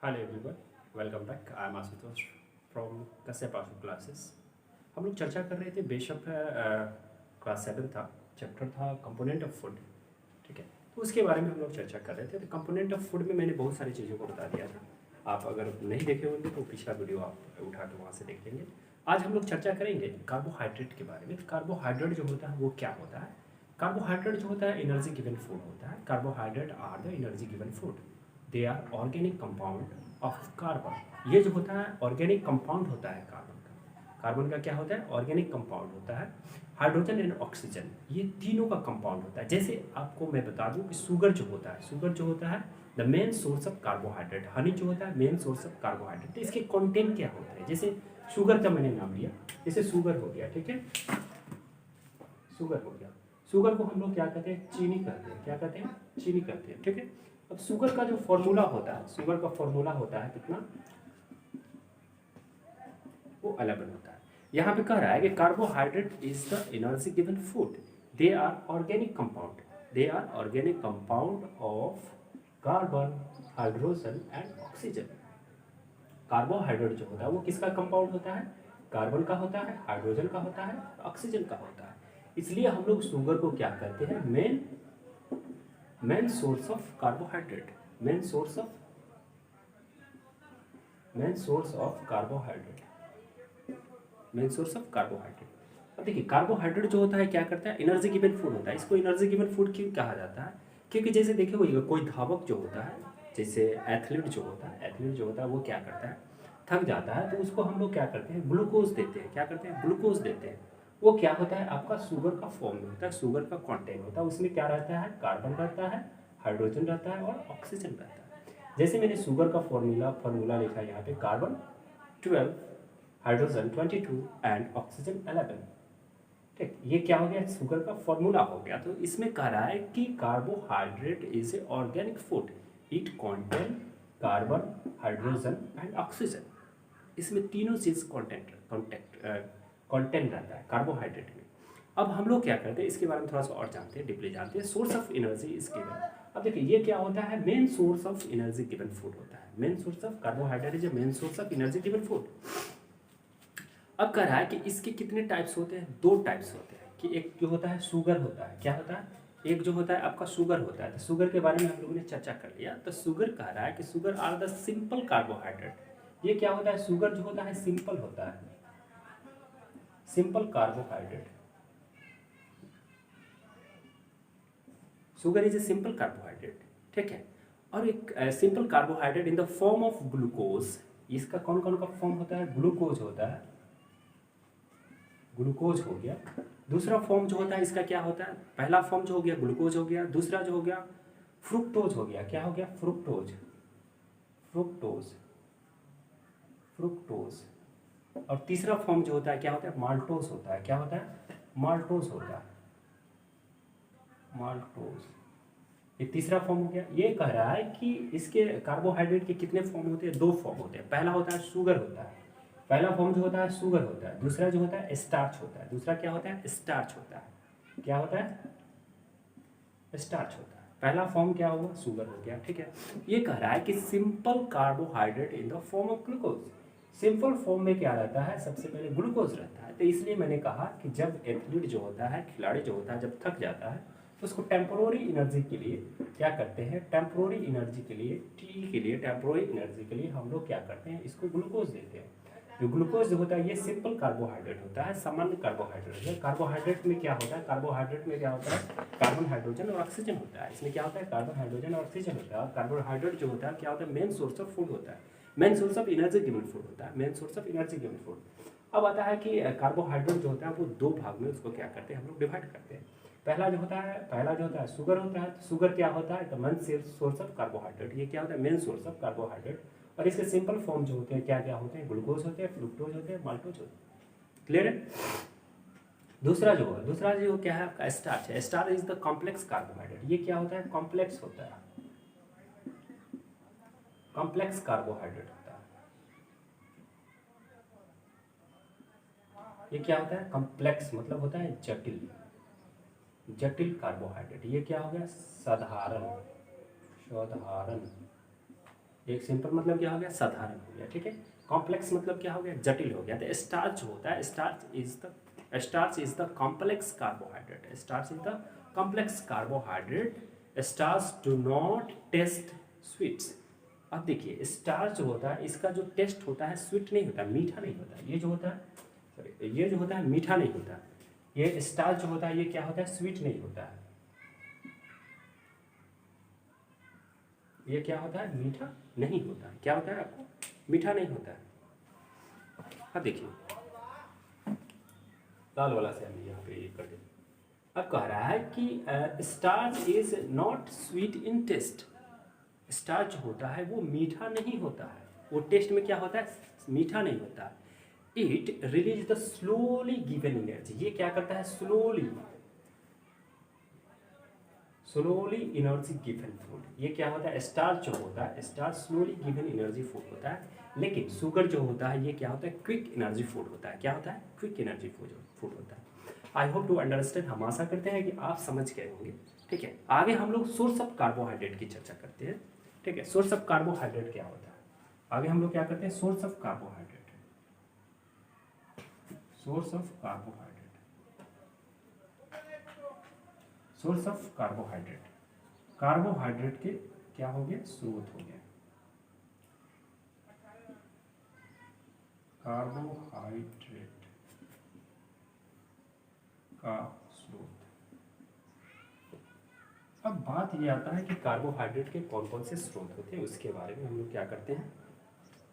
Hello everyone, welcome back. I am Ashutosh from Kashyap Ashu classes. हम लोग चर्चा कर रहे थे बेशक क्लास 7 था, चैप्टर था कंपोनेंट ऑफ फूड। ठीक है, तो उसके बारे में हम लोग चर्चा कर रहे थे। तो कंपोनेंट ऑफ फूड में मैंने बहुत सारी चीज़ों को बता दिया था। आप अगर नहीं देखे होंगे तो पिछला वीडियो आप उठा के वहाँ से देख लेंगे। आज हम लोग चर्चा करेंगे कार्बोहाइड्रेट के बारे में। कार्बोहाइड्रेट जो होता है वो क्या होता है? कार्बोहाइड्रेट जो होता है एनर्जी गिवन फूड होता है। Carbohydrate are the energy given food. They are organic compound of carbon. ये जो होता है ऑर्गेनिक कंपाउंड होता है कार्बन का। कार्बन का क्या होता है? ऑर्गेनिक कंपाउंड होता है। हाइड्रोजन एंड ऑक्सीजन, ये तीनों का कंपाउंड होता है। जैसे आपको मैं बता दूं कि शुगर जो होता है, शुगर जो होता है the main source of carbohydrate. Honey जो होता है मेन सोर्स ऑफ कार्बोहाइड्रेट। तो इसके कंटेंट क्या होते हैं? जैसे शुगर का मैंने नाम लिया, जैसे शुगर हो गया, ठीक है, शुगर हो गया। शुगर को हम लोग क्या कहते हैं? चीनी कहते हैं। क्या कहते हैं? चीनी कहते हैं। ठीक है, अब शुगर का जो फॉर्मूला होता है, शुगर का फॉर्मूला होता है कितना? वो 11 होता है। यहाँ पे कह रहा है कि carbohydrate is the energy given food. They are organic compound. They are organic compound of carbon, hydrogen and oxygen. Carbohydrate जो होता है वो किसका कंपाउंड होता है? कार्बन का होता है, हाइड्रोजन का होता है, ऑक्सीजन का होता है। इसलिए हम लोग शुगर को क्या कहते हैं? Main source of carbohydrate. Main source of carbohydrate. Main source of carbohydrate. अब देखिए कार्बोहाइड्रेट जो होता है क्या करता है? एनर्जी गिवन फूड होता है। इसको एनर्जी गिवन फूड क्यों कहा जाता है? क्योंकि जैसे देखिए वो कोई धावक जो होता है, जैसे एथलीट जो होता है, एथलीट जो होता है वो क्या करता है? थक जाता है तो उसको हम लोग क्या करते हैं? ग्लूकोज देते हैं। क्या करते हैं? ग्लूकोज देते हैं। वो क्या होता है? आपका शुगर का फॉर्म में होता है, शुगर का कॉन्टेंट होता है। उसमें क्या रहता है? कार्बन रहता है, हाइड्रोजन रहता है और ऑक्सीजन रहता है। जैसे मैंने शुगर का फॉर्मूला लिखा है यहाँ पे, कार्बन 12, हाइड्रोजन 22 एंड ऑक्सीजन 11। ठीक, ये क्या हो गया? शुगर का फॉर्मूला हो गया। तो इसमें कह रहा है कि carbohydrate is a organic food. It contain carbon, hydrogen and oxygen. इसमें तीनों चीज कॉन्टेंट रहता है कार्बोहाइड्रेट में। अब हम लोग क्या करते हैं इसके बारे में थोड़ा सा और जानते हैं, डीपली जानते हैं। Source of energy is given. अब देखिए ये क्या होता है? Main source of energy given food होता है। Main source of carbohydrate is main source of energy given food. अब कह रहा है कि इसके कितने टाइप्स होते हैं? 2 टाइप्स होते हैं। कि एक जो होता है शुगर होता है। क्या होता है? एक जो होता है आपका शुगर होता है। तो शुगर के बारे में हम लोगों ने चर्चा कर लिया। तो शुगर कह रहा है कि sugar are the simple carbohydrate. ये क्या होता है? शुगर जो होता है सिंपल होता है, simple carbohydrate. Sugar is a simple carbohydrate. ठीक है, और एक simple carbohydrate in the form of glucose. इसका कौन कौन का फॉर्म होता है? ग्लूकोज होता है, ग्लूकोज हो गया। दूसरा फॉर्म जो होता है इसका क्या होता है? पहला फॉर्म जो हो गया ग्लूकोज हो गया, दूसरा जो हो गया फ्रुक्टोज हो गया। क्या हो गया? Fructose, fructose, fructose. और तीसरा फॉर्म जो होता है क्या होता है? माल्टोज होता है। क्या होता है? माल्टोज होता है, माल्टोज। ये तीसरा फॉर्म हो गया। ये कह रहा है कि इसके कार्बोहाइड्रेट के कितने फॉर्म होते हैं? 2 फॉर्म होते हैं। पहला होता है शुगर होता है, पहला फॉर्म जो होता है शुगर होता है। दूसरा जो होता है स्टार्च होता है। दूसरा क्या होता है? स्टार्च होता है। क्या होता है? स्टार्च होता है। पहला फॉर्म क्या हुआ? शुगर हो गया। ठीक है, ये कह रहा है कि simple carbohydrate in the form of glucose. Simple form में क्या रहता है? सबसे पहले ग्लूकोज रहता है। तो इसलिए मैंने कहा कि जब एथलीट जो होता है, खिलाड़ी जो होता है, जब थक जाता है तो उसको टेम्पोररी एनर्जी के लिए क्या करते हैं? टेम्पोररी एनर्जी के लिए, टी के लिए, टेम्पोररी एनर्जी के लिए हम लोग क्या करते हैं? इसको ग्लूकोज देते हैं। जो ग्लूकोज जो होता है ये सिंपल कार्बोहाइड्रेट होता है, सामान्य कार्बोहाइड्रेट होता है। कार्बोहाइड्रेट में क्या होता है? कार्बोहाइड्रेट में क्या होता है? कार्बन, हाइड्रोजन और ऑक्सीजन होता है। इसमें क्या होता है? कार्बन, हाइड्रोजन और ऑक्सीजन होता है। और कार्बोहाइड्रेट जो होता है क्या होता है? मेन सोर्स ऑफ फूड होता है, main source of energy given food होता है, main source of energy given food. अब आता है कि कार्बोहाइड्रेट जो होता है वो 2 भाग में उसको क्या करते हैं? हम लोग डिवाइड करते हैं। पहला जो होता है शुगर होता है। तो शुगर क्या होता है? The main source of carbohydrate. ये क्या होता है? Main source of carbohydrate. और इसके सिंपल फॉर्म जो होते हैं क्या क्या होते हैं? ग्लूकोज होते हैं, फ्रुक्टोज होते हैं, माल्टोज होते हैं। क्लियर है? दूसरा जो क्या है आपका? स्टार्च है। Starch is the complex carbohydrate. ये क्या होता है? कॉम्प्लेक्स होता है, कॉम्प्लेक्स कार्बोहाइड्रेट होता है। ये क्या होता है? कॉम्प्लेक्स मतलब होता है जटिल, जटिल कार्बोहाइड्रेट। ये क्या हो गया? साधारण, साधारण। एक सिंपल मतलब क्या हो गया, साधारण हो गया, ठीक है। कॉम्प्लेक्स मतलब क्या हो गया, जटिल हो गया। तो स्टार्च होता है, starch is the complex carbohydrate, starch is the complex carbohydrate, starch do not taste sweets. अब देखिए स्टार्च होता है, इसका जो टेस्ट होता है स्वीट नहीं होता, मीठा नहीं होता। ये जो होता है, सॉरी, ये जो होता है मीठा नहीं होता। ये स्टार्च जो होता है ये क्या होता है, स्वीट नहीं होता है। ये क्या होता है, मीठा नहीं होता है। क्या होता है आपको, मीठा नहीं होता है। अब देखिए लाल वाला से हम यहाँ पे ये कर दें। अब कह रहा है कि starch is not sweet in taste. Starch होता है वो मीठा नहीं होता है, वो टेस्ट में क्या होता है, मीठा नहीं होता है। It release the slowly given energy, ये क्या करता है, स्लोली एनर्जी गिवन फूड। ये क्या होता है, स्टार्च जो होता है, starch slowly given energy food होता है। लेकिन शुगर जो होता है ये क्या होता है, क्विक एनर्जी फूड होता है। क्या होता है, क्विक एनर्जी फूड होता है। आई होप टू अंडरस्टैंड, हम आशा करते हैं कि आप समझ गए होंगे, ठीक है। आगे हम लोग सोर्स ऑफ कार्बोहाइड्रेट की चर्चा करते हैं, ठीक है। सोर्स ऑफ कार्बोहाइड्रेट क्या होता है, आगे हम लोग क्या करते हैं, source of carbohydrate, source of carbohydrate, source of carbohydrate. Carbohydrate के क्या हो गया, स्रोत हो गया, कार्बोहाइड्रेट का स्रोत। अब बात ये आता है कि कार्बोहाइड्रेट के कौन कौन से स्रोत होते हैं, उसके बारे में हम लोग क्या करते हैं,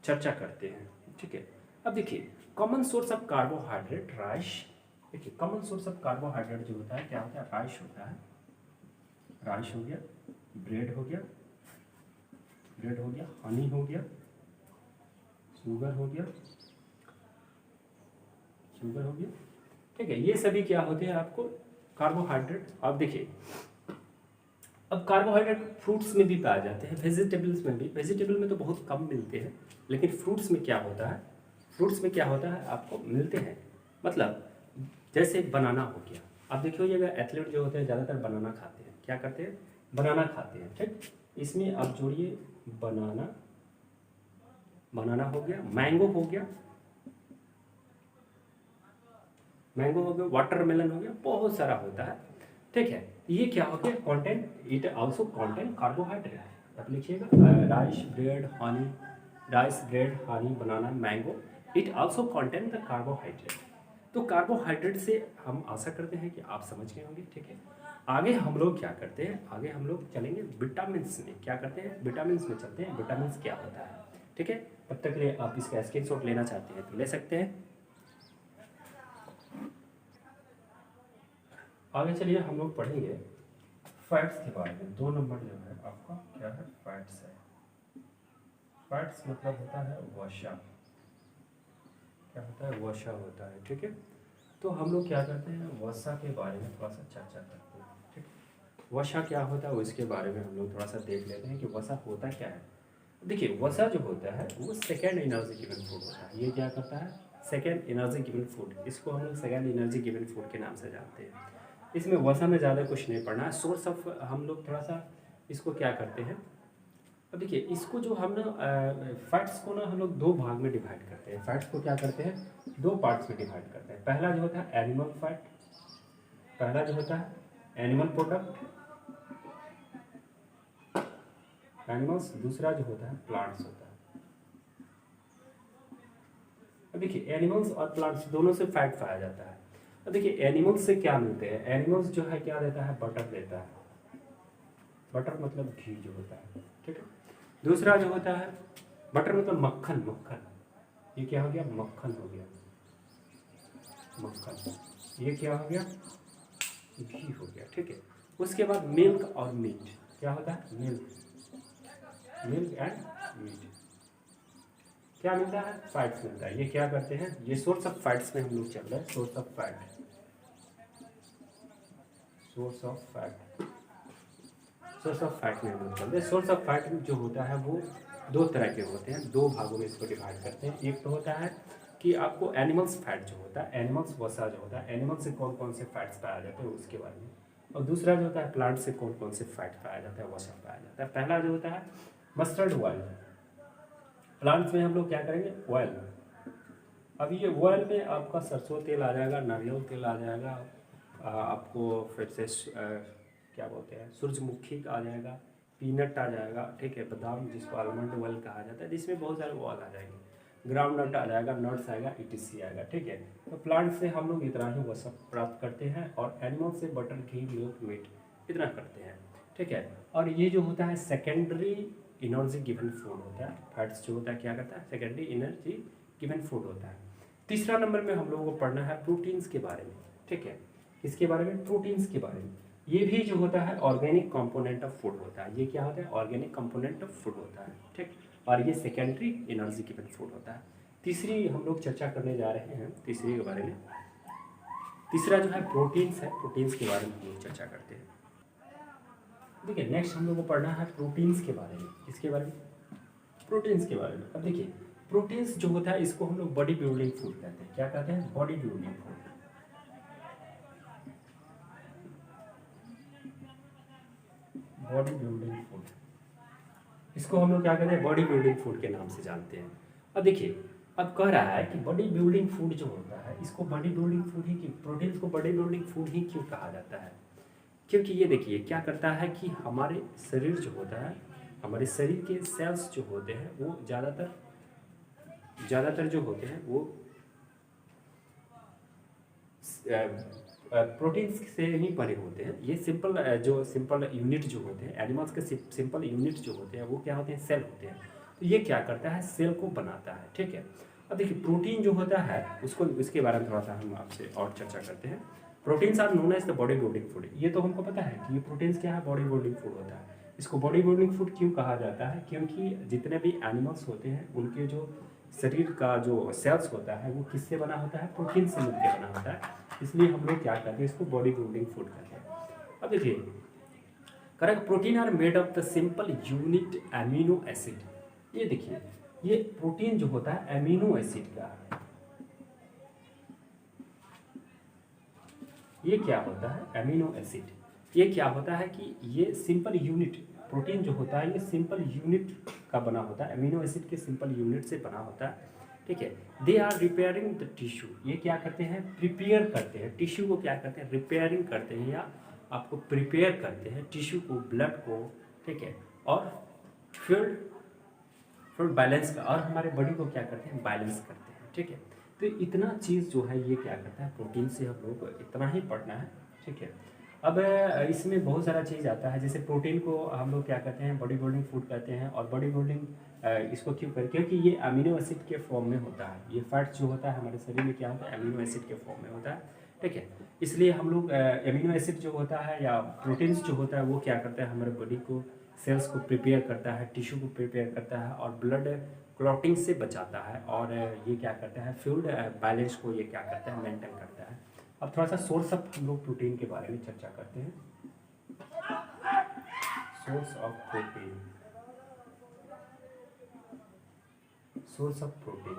चर्चा करते हैं, ठीक है। अब देखिए common source of carbohydrate rice. देखिए कॉमन सोर्स ऑफ कार्बोहाइड्रेट जो होता है क्या होता है, राइस होता है। राइस हो गया, ब्रेड हो गया, हनी हो गया, शुगर हो गया, ठीक है। ये सभी क्या होते हैं आपको, कार्बोहाइड्रेट। अब देखिए अब कार्बोहाइड्रेट फ्रूट्स में भी पाए जाते हैं, वेजिटेबल्स में भी। वेजिटेबल में तो बहुत कम मिलते हैं, लेकिन फ्रूट्स में क्या होता है, आपको मिलते हैं। मतलब जैसे बनाना हो गया, अब देखिए ये एथलीट जो होते हैं ज़्यादातर बनाना खाते हैं। क्या करते हैं, बनाना खाते हैं, ठीक। इसमें आप जोड़िए बनाना हो गया, मैंगो हो गया, वाटरमेलन हो गया, बहुत सारा होता है, ठीक है। ये क्या हो गया, content, it also content carbohydrate. आप लिखिएगा rice bread Honey banana mango, it also content the carbohydrate. तो कार्बोहाइड्रेट से हम आशा करते हैं कि आप समझ गए होंगे, ठीक है। आगे हम लोग क्या करते हैं, आगे हम लोग चलेंगे विटामिन्स में। क्या करते हैं, विटामिन्स में चलते हैं। विटामिन्स क्या होता है, ठीक है। तब तक के लिए आप इसका स्क्रीनशॉट लेना चाहते हैं तो ले सकते हैं। आगे चलिए हम लोग पढ़ेंगे फैट्स के बारे में। 2 नंबर जो है आपका क्या है, फैट्स है। फैट्स मतलब होता है वसा। क्या होता है, वसा होता है, ठीक है। तो हम लोग क्या करते हैं, वसा के बारे में थोड़ा सा चर्चा करते हैं, ठीक। वसा क्या होता है उसके बारे में हम लोग थोड़ा सा देख लेते हैं कि वसा होता क्या है। देखिए वसा जो होता है वो सेकेंड एनर्जी गिवन फूड होता है। ये क्या करता है, सेकेंड एनर्जी गिवन फूड, इसको हम लोग सेकेंड एनर्जी गिवन फूड के नाम से जानते हैं। इसमें वसा में ज़्यादा कुछ नहीं पढ़ना है। सोर्स ऑफ हम लोग थोड़ा सा इसको क्या करते हैं, अब देखिए इसको जो हम ना फैट्स को ना हम लोग 2 भाग में डिवाइड करते हैं। फैट्स को क्या करते हैं, 2 पार्ट्स में डिवाइड करते हैं। पहला जो होता है एनिमल फैट, पहला जो होता है एनिमल प्रोडक्ट, एनिमल्स, दूसरा जो होता है प्लांट्स होता है। अब देखिए एनिमल्स और प्लांट्स दोनों से फैट पाया जाता है। अब देखिए एनिमल्स से क्या मिलते हैं, एनिमल्स जो है क्या देता है, बटर देता है। बटर मतलब घी जो होता है, ठीक है। दूसरा जो होता है बटर मतलब मक्खन, ये क्या हो गया, मक्खन हो गया, ये क्या हो गया, घी हो गया, ठीक है। उसके बाद मिल्क और मीट, क्या होता है, मिल्क एंड मीट। क्या मिलता है, फैट्स मिलता है। ये क्या करते हैं, ये सोर्स ऑफ फैट्स में हम लोग चल रहे हैं। सोर्स ऑफ फैट में हम लोग चल रहे हैं। सोर्स ऑफ फैट जो होता है वो 2 तरह के होते हैं, 2 भागों में इसको डिवाइड करते हैं। एक तो होता है कि आपको एनिमल्स फैट जो होता है, एनिमल्स वसा जो होता है, एनिमल से कौन कौन से फैट्स पाया जाते हैं उसके बारे में। और दूसरा जो होता है प्लांट से कौन कौन से फैट पाया जाता है, वसा पाया जाता है। पहला जो होता है मस्टर्ड ऑयल, प्लांट्स में हम लोग क्या करेंगे, ऑयल। अब ये ऑयल में आपका सरसों तेल आ जाएगा, नारियल तेल आ जाएगा, आपको फिर से क्या बोलते हैं, सूरजमुखी का आ जाएगा, पीनट आ जाएगा, ठीक है, बादाम जिसको आलमंड ऑयल कहा जाता है, जिसमें बहुत सारे ऑयल आ जाएंगे, ग्राउंड नट आ जाएगा, नट्स आएगा, ईटीसी आएगा, ठीक है। तो प्लांट से हम लोग इतना ही वो सब प्राप्त करते हैं, और एनिमल से बटर, घी, मिल्क, मीट इतना करते हैं, ठीक है। और ये जो होता है सेकेंडरी एनर्जी गिवन फूड होता है, फैट्स जो होता है क्या करता है, सेकेंडरी एनर्जी गिवन फूड होता है। तीसरा नंबर में हम लोगों को पढ़ना है प्रोटीन्स के बारे में, ठीक है। किसके बारे में, प्रोटीन्स के बारे में। ये भी जो होता है ऑर्गेनिक कंपोनेंट ऑफ फूड होता है, ये क्या होता है, ऑर्गेनिक कंपोनेंट ऑफ फूड होता है, ठीक। और ये सेकेंडरी एनर्जी गिवन फूड होता है। तीसरी हम लोग चर्चा करने जा रहे हैं, तीसरी के बारे में। तीसरा जो है प्रोटीन्स है, प्रोटीन्स के बारे में हम लोग चर्चा करते हैं। देखिए नेक्स्ट हम लोग को पढ़ना है प्रोटीन्स के बारे में। इसके बारे में, प्रोटीन्स के बारे में। अब देखिए प्रोटीन्स जो होता है इसको हम लोग बॉडी बिल्डिंग फूड कहते हैं। क्या कहते हैं, body building food. Body building food, इसको हम लोग क्या कहते हैं, बॉडी बिल्डिंग फूड के नाम से जानते हैं। अब देखिए अब कह रहा है कि बॉडी बिल्डिंग फूड जो होता है इसको बॉडी बिल्डिंग फूड ही क्यों, प्रोटीन्स को बॉडी बिल्डिंग फूड ही क्यों कहा जाता है। क्योंकि ये देखिए क्या करता है कि हमारे शरीर जो होता है, हमारे शरीर के सेल्स जो होते हैं वो ज़्यादातर जो होते हैं वो प्रोटीन्स से ही बने होते हैं। ये सिंपल यूनिट जो होते हैं, एनिमल्स के सिंपल यूनिट जो होते हैं वो क्या होते हैं, सेल होते हैं। तो ये क्या करता है, सेल को बनाता है, ठीक है। अब देखिए प्रोटीन जो होता है उसके बारे में थोड़ा सा हम आपसे और चर्चा करते हैं। Proteins are known as the body building food. ये तो हमको पता है कि ये प्रोटीन्स क्या है, बॉडी बिल्डिंग फूड होता है। इसको बॉडी बिल्डिंग फूड क्यों कहा जाता है, क्योंकि जितने भी एनिमल्स होते हैं उनके जो शरीर का जो सेल्स होता है वो किससे बना होता है, प्रोटीन से मिलकर बना होता है। इसलिए हम लोग क्या कहते हैं, इसको बॉडी बिल्डिंग फूड कहते हैं। अब देखिए correct, protein are made of the simple unit amino acid. ये देखिए ये प्रोटीन जो होता है एमिनो एसिड का है। ये क्या होता है, एमिनो एसिड। ये क्या होता है कि ये सिंपल यूनिट, प्रोटीन जो होता है ये सिंपल यूनिट का बना होता है, एमिनो एसिड के सिंपल यूनिट से बना होता है, ठीक है। They are repairing the tissue. ये क्या करते हैं, प्रिपेयर करते हैं टिश्यू को, क्या करते हैं, रिपेयरिंग करते हैं या आपको प्रिपेयर करते हैं टिश्यू को, ब्लड को, ठीक है। और फ्लूइड बैलेंस का, और हमारे बॉडी को क्या करते हैं, बैलेंस करते हैं, ठीक है। तो इतना चीज़ जो है ये क्या करता है, प्रोटीन से हम लोग को इतना ही पढ़ना है, ठीक है। अब इसमें बहुत सारा चीज़ आता है, जैसे प्रोटीन को हम लोग क्या कहते हैं, बॉडी बिल्डिंग फूड कहते हैं। और बॉडी बिल्डिंग इसको क्यों करें, क्योंकि ये अमीनो एसिड के फॉर्म में होता है। ये फैट्स जो होता है हमारे शरीर में क्या होता है, अमीनो एसिड के फॉर्म में होता है, ठीक है। इसलिए हम लोग अमीनो एसिड जो होता है या प्रोटीन्स जो होता है वो क्या करता है, हमारे बॉडी को, सेल्स को प्रिपेयर करता है, टिश्यू को प्रिपेयर करता है, और ब्लड क्लॉटिंग से बचाता है। और ये क्या करता है, फ्लूइड बैलेंस को ये क्या करता है, मेंटेन करता है। अब थोड़ा सा सोर्स ऑफ हम लोग प्रोटीन के बारे में चर्चा करते हैं। Source of protein, source of protein,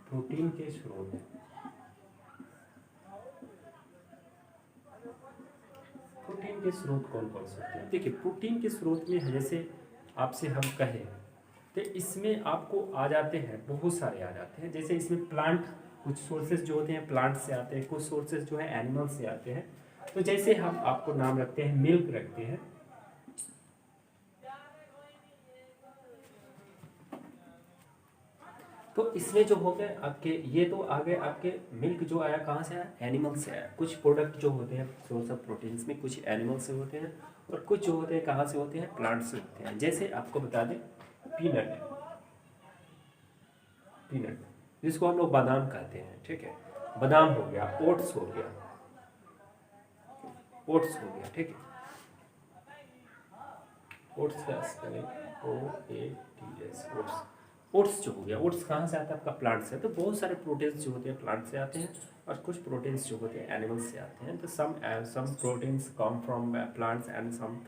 protein के स्रोत। प्रोटीन के स्रोत कौन कौन से होते हैं, देखिए प्रोटीन के स्रोत में जैसे आपसे हम कहें तो इसमें आपको आ जाते हैं, बहुत सारे आ जाते हैं। जैसे इसमें प्लांट, कुछ सोर्सेज जो होते हैं प्लांट से आते हैं, कुछ सोर्सेज जो है एनिमल से आते हैं। तो जैसे हम आपको नाम रखते हैं, मिल्क रखते हैं, तो इसमें जो हो गए आपके, ये तो आ गए आपके, मिल्क जो आया कहाँ से आया, एनिमल से आया। कुछ प्रोडक्ट जो होते हैं सोर्स ऑफ प्रोटीन्स में कुछ एनिमल से होते हैं और कुछ जो होते हैं कहाँ से होते हैं, प्लांट से होते हैं। जैसे आपको बता दें पीनट, पीनट जिसको हम लोग बादाम कहते हैं, ठीक है, बादाम हो गया, ओट्स हो गया, ओट्स हो गया, ठीक है। ओट्स का स्पेलिंग OATS, ओट्स। ओट्स जो हो गया, ओट्स कहाँ से आता है, आपका प्लांट से। तो बहुत सारे प्रोटीन्स जो होते हैं प्लांट से आते हैं और कुछ प्रोटीन्स जो होते हैं एनिमल्स से आते हैं। तो some proteins come from plants and some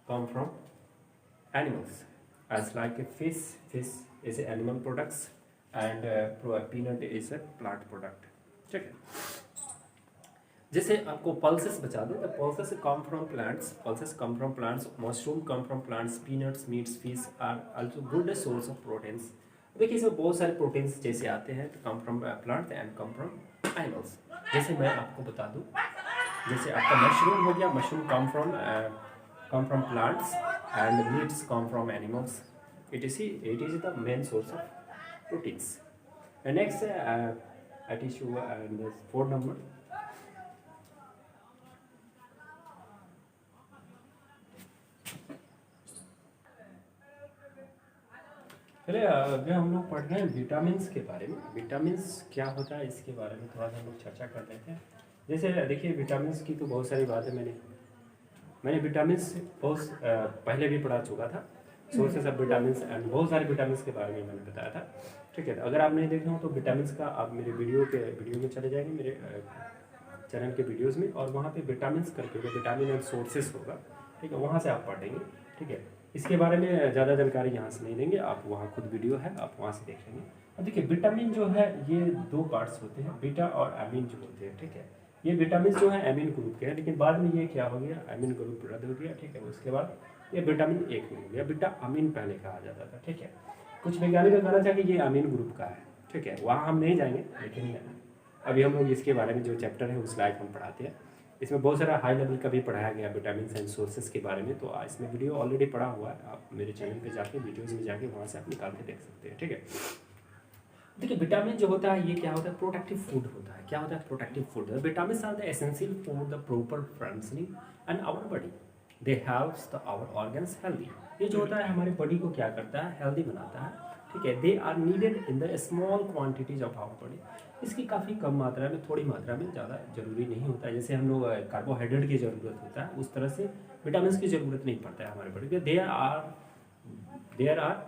come from animals, as like a fish is a animal products and peanut is a plant product, ठीक है। जैसे आपको पल्सेस बचा दो, तो pulses come from plants, pulses come from plants, mushroom come from plants, peanuts, meats, fish are also good source of proteins. देखिए इसमें बहुत सारे प्रोटीन्स जैसे आते हैं तो come from plants and come from animals. जैसे मैं आपको बता दूं, जैसे आपका मशरूम हो गया, mushroom come from plants and meets come from animals. It is the main source of proteins. Next I teach you and 4 number. चलिए अगर हम लोग पढ़ रहे हैं विटामिन्स के बारे में, विटामिन्स क्या होता है इसके बारे में थोड़ा सा हम लोग चर्चा कर लेते हैं। जैसे देखिए विटामिन्स की तो बहुत सारी बातें मैंने विटामिन्स बहुत पहले भी पढ़ा चुका था, सोर्सेस ऑफ विटामिन्स एंड बहुत सारे विटामिन्स के बारे में मैंने बताया था। ठीक है, अगर आप नहीं देखे हो तो विटामिन्स का आप मेरे वीडियो में चले जाएंगे, मेरे चैनल के वीडियोज़ में, और वहाँ पे विटामिन्स करके विटामिन एंड सोर्सेस होगा। ठीक है, वहाँ से आप पढ़ेंगे। ठीक है, इसके बारे में ज़्यादा जानकारी यहाँ से नहीं देंगे, आप वहाँ खुद वीडियो है आप वहाँ से देख लेंगे। अब देखिए विटामिन जो है ये 2 पार्ट्स होते हैं, बीटा और एमीन जो होते हैं। ठीक है, ये विटामिन जो है एमीन ग्रुप के हैं, लेकिन बाद में ये क्या हो गया, एमीन ग्रुप रद्द हो गया। ठीक है, उसके बाद ये विटामिन 1 में हो गया, बीटा अमीन पहले कहा जाता था। ठीक है, कुछ वैज्ञानिक का कहना था कि ये अमीन ग्रुप का है। ठीक है, वहाँ हम नहीं जाएंगे, लेकिन अभी हम लोग इसके बारे में जो चैप्टर है उस लायक हम पढ़ाते हैं। इसमें बहुत सारा हाई लेवल का भी पढ़ाया गया विटामिन एंड सोर्सेस के बारे में, तो इसमें वीडियो ऑलरेडी पढ़ा हुआ है, आप मेरे चैनल पे जाके वीडियोस में जाके वहाँ से आप निकाल के देख सकते हैं। ठीक है, देखिए विटामिन जो होता है ये क्या होता है, प्रोटेक्टिव फूड होता है। क्या होता है, protective food. Vitamin are the essential for the proper functioning and our body, they helps the our organs healthy. ये जो होता है हमारे बॉडी को क्या करता है, हेल्दी बनाता है। ठीक है, they are needed in the small quantities of our body. इसकी काफ़ी कम मात्रा में, थोड़ी मात्रा में, ज़्यादा जरूरी नहीं होता है। जैसे हम लोग कार्बोहाइड्रेट की ज़रूरत होता है उस तरह से विटामिन की ज़रूरत नहीं पड़ता है हमारे बॉडी में। There are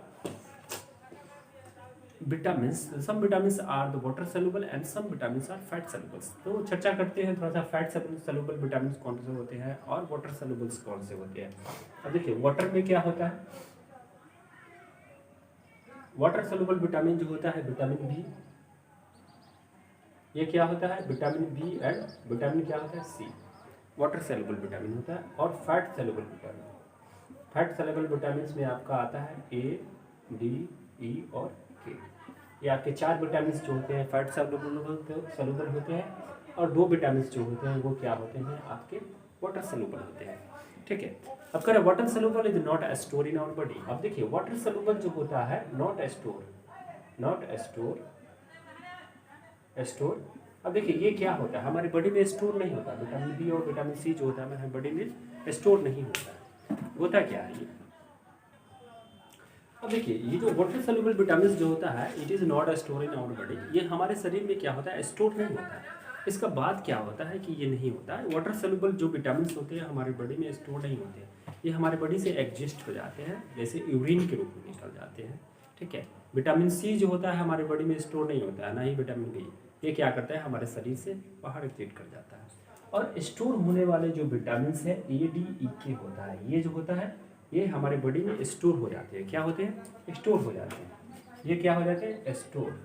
vitamins, some vitamins are the water soluble and some vitamins are fat solubles. तो चर्चा करते हैं थोड़ा सा, फैट सॉल्युबल विटामिन्स कौन से होते हैं और वाटर सॉल्युबल्स कौन से होते हैं। अब देखिए वाटर में क्या होता है, वाटर सॉल्युबल विटामिन जो होता है विटामिन बी, ये क्या होता है, विटामिन बी एंड विटामिन क्या होता है सी, वाटर सॉल्युबल विटामिन होता है। और fat soluble vitamin, fat soluble vitamin में आपका आता है ए, डी, ई और के। ये आपके 4 विटामिन जो होते हैं फैट सॉल्युबल होते हैं, और 2 विटामिन जो होते हैं वो क्या होते हैं, आपके वाटर सॉल्युबल होते हैं। ठीक है, अब करें water soluble is not store in our body. अब देखिए वाटर सॉल्युबल जो होता है नॉट स्टोर। अब देखिए ये क्या होता है, हमारी बॉडी में स्टोर नहीं होता। विटामिन बी और विटामिन सी जो होता है हमारी बॉडी में स्टोर नहीं होता क्या है ये। अब देखिए ये जो वाटर सॉल्युबल विटामिन जो होता है it is not store in our body. ये हमारे शरीर में क्या होता है, स्टोर नहीं होता है। इसका बाद क्या होता है कि ये नहीं होता है। वाटर सॉल्युबल जो विटामिन होते हैं हमारी बॉडी में स्टोर नहीं होते हैं, ये हमारे बॉडी से एग्जिस्ट हो जाते हैं, जैसे यूरिन के रूप में निकल जाते हैं। ठीक है, विटामिन सी जो होता है हमारे बॉडी में स्टोर नहीं होता है, ना ही विटामिन बी। ये क्या करता है, हमारे शरीर से बाहर एग्जिट कर जाता है। और स्टोर होने वाले जो विटामिन है ए, डी, ई, के होता है, ये जो होता है ये हमारे बॉडी में स्टोर हो जाते हैं। क्या होते हैं, स्टोर हो जाते हैं। ये क्या हो जाते हैं, स्टोर।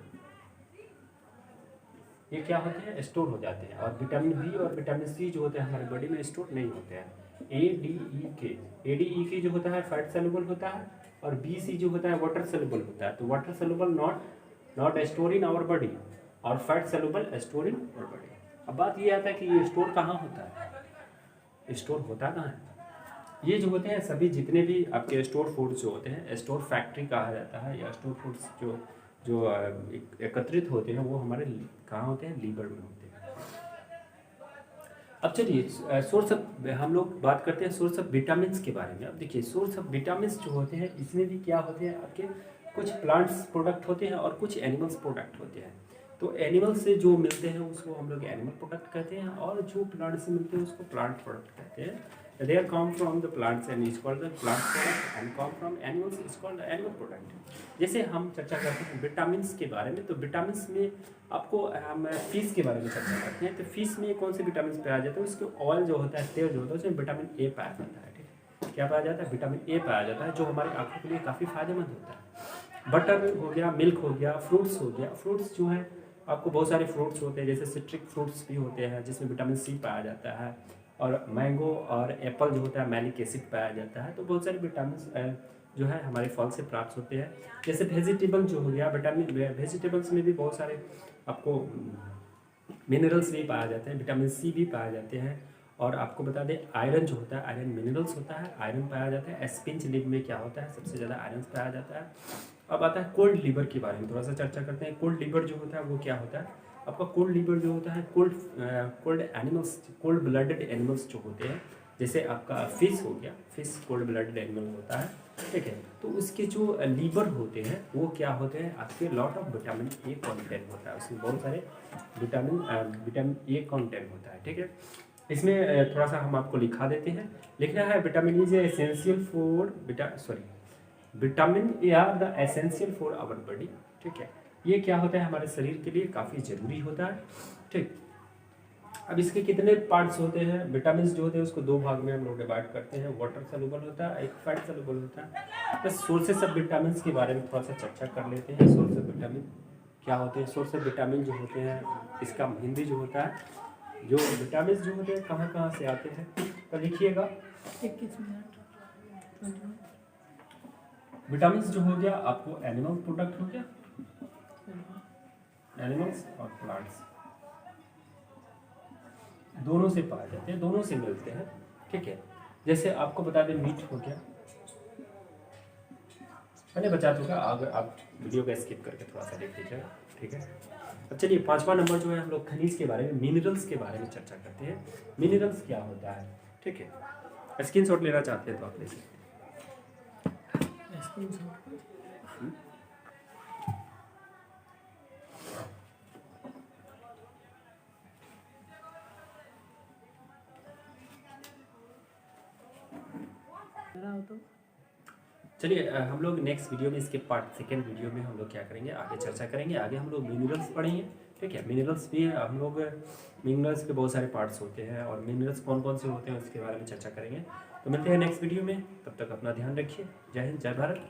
ये क्या होते हैं, स्टोर हो जाते हैं। और विटामिन बी और विटामिन सी जो होते हैं हमारे बॉडी में स्टोर नहीं होते हैं। ए, डी, ई, के, ए, डी, ई, के जो होता है फैट सॉल्युबल होता है, और बी, सी जो होता है वाटर सॉल्युबल होता है। तो water soluble not store in our body, और fat soluble store in our body. अब बात ये आता है कि ये स्टोर कहाँ होता है, स्टोर होता कहाँ है। ये जो होते हैं सभी जितने भी आपके स्टोर फूड्स जो होते हैं, स्टोर फैक्ट्री कहा जाता है, या स्टोर फूड्स जो एकत्रित होते हैं वो हमारे कहाँ होते हैं, लीवर में होते हैं। अब चलिए सोर्स ऑफ, हम लोग बात करते हैं सोर्स ऑफ विटामिन के बारे में। अब देखिए सोर्स ऑफ विटामिन जो होते हैं इसमें भी क्या होते हैं, आपके कुछ प्लांट्स प्रोडक्ट होते हैं और कुछ एनिमल्स प्रोडक्ट होते हैं। तो एनिमल से जो मिलते हैं उसको हम लोग एनिमल प्रोडक्ट कहते हैं, और जो प्लांट से मिलते हैं उसको प्लांट प्रोडक्ट कहते हैं। They are come from the plants and is called the plant product, and come from animals is called the animal product. जैसे हम चर्चा करते हैं विटामिन के बारे में, तो विटामिन में आपको हम फिश के बारे में चर्चा करते हैं। तो फिश में कौन से विटामिन पाया जाता है, उसके ऑयल जो होता है, तेल जो होता है उसमें विटामिन ए पाया जाता है। ठीक है, क्या पाया जाता है, विटामिन ए पाया जाता है, जो हमारी आँखों के लिए काफ़ी फायदेमंद होता है। बटर हो गया, मिल्क हो गया, फ्रूट्स हो गया। फ्रूट्स जो है आपको बहुत सारे फ्रूट्स होते हैं, जैसे सिट्रिक फ्रूट्स भी होते हैं जिसमें विटामिन सी पाया जाता है, और मैंगो और एप्पल जो होता है मैलिक एसिड पाया जाता है। तो बहुत सारे विटामिन जो है हमारे फल से प्राप्त होते हैं। जैसे वेजिटेबल जो हो गया, विटामिन, वेजिटेबल्स में भी बहुत सारे आपको मिनरल्स भी पाए जाते हैं, विटामिन सी भी पाए जाते हैं। और आपको बता दें आयरन जो होता है, आयरन मिनरल्स होता है, आयरन पाया जाता है। स्पिंच लीफ में क्या होता है, सबसे ज़्यादा आयरन पाया जाता है। अब आता है कोल्ड लीवर के बारे में थोड़ा सा चर्चा करते हैं। कोल्ड लीवर जो होता है वो क्या होता है, आपका कोल्ड लीवर जो होता है, cold animals, cold blooded animals जो होते हैं, जैसे आपका फिश हो गया, फिश कोल्ड ब्लडेड एनिमल होता है, ठीक है। तो उसके जो लीवर होते हैं वो क्या होते हैं, आपके lot of vitamin A content होता है, उसमें बहुत सारे विटामिन ए कॉन्टेंट होता है, ठीक है। इसमें थोड़ा सा हम आपको लिखा देते हैं, लिखना है vitamin is essential for vitamin A are the essential for our body, ठीक है। ये क्या होता है, हमारे शरीर के लिए काफ़ी ज़रूरी होता है, ठीक। अब इसके कितने पार्ट्स होते हैं, विटामिन जो होते हैं उसको दो भाग में हम लोग डिवाइड करते हैं, वाटर सॉल्युबल होता है, एक फैट सॉल्युबल होता है। बस सोर्सेस ऑफ विटामिन के बारे में थोड़ा सा चर्चा कर लेते हैं। सोर्स ऑफ विटामिन क्या होते हैं, सोर्स ऑफ विटामिन जो होते हैं, इसका हिंदी जो होता है, जो विटामिन जो होते हैं कहाँ कहाँ से आते हैं, तो लिखिएगा। 21 मिनट। विटामिन जो हो गया आपको एनिमल प्रोडक्ट हो गया, एनिमल्स और प्लांट्स दोनों से पाए जाते हैं, दोनों से मिलते हैं, ठीक है। जैसे आपको बता दें मीट हो गया, मैंने बता दूंगा, अगर आप वीडियो को स्किप करके थोड़ा सा देख लीजिएगा, ठीक है। अब चलिए 5वां नंबर जो है हम लोग खनिज के बारे में, मिनरल्स के बारे में चर्चा करते हैं। मिनरल्स क्या होता है, ठीक है। स्क्रीनशॉट लेना चाहते हैं तो आप ले सकते हैं। चलिए हम लोग नेक्स्ट वीडियो में, इसके पार्ट सेकेंड वीडियो में हम लोग क्या करेंगे, आगे चर्चा करेंगे। आगे हम लोग मिनरल्स पढ़ेंगे, ठीक है। मिनरल्स भी हम लोग, मिनरल्स के बहुत सारे पार्ट्स होते हैं और मिनरल्स कौन कौन से होते हैं उसके बारे में चर्चा करेंगे। तो मिलते हैं नेक्स्ट वीडियो में, तब तक अपना ध्यान रखिए। जय हिंद, जय भारत।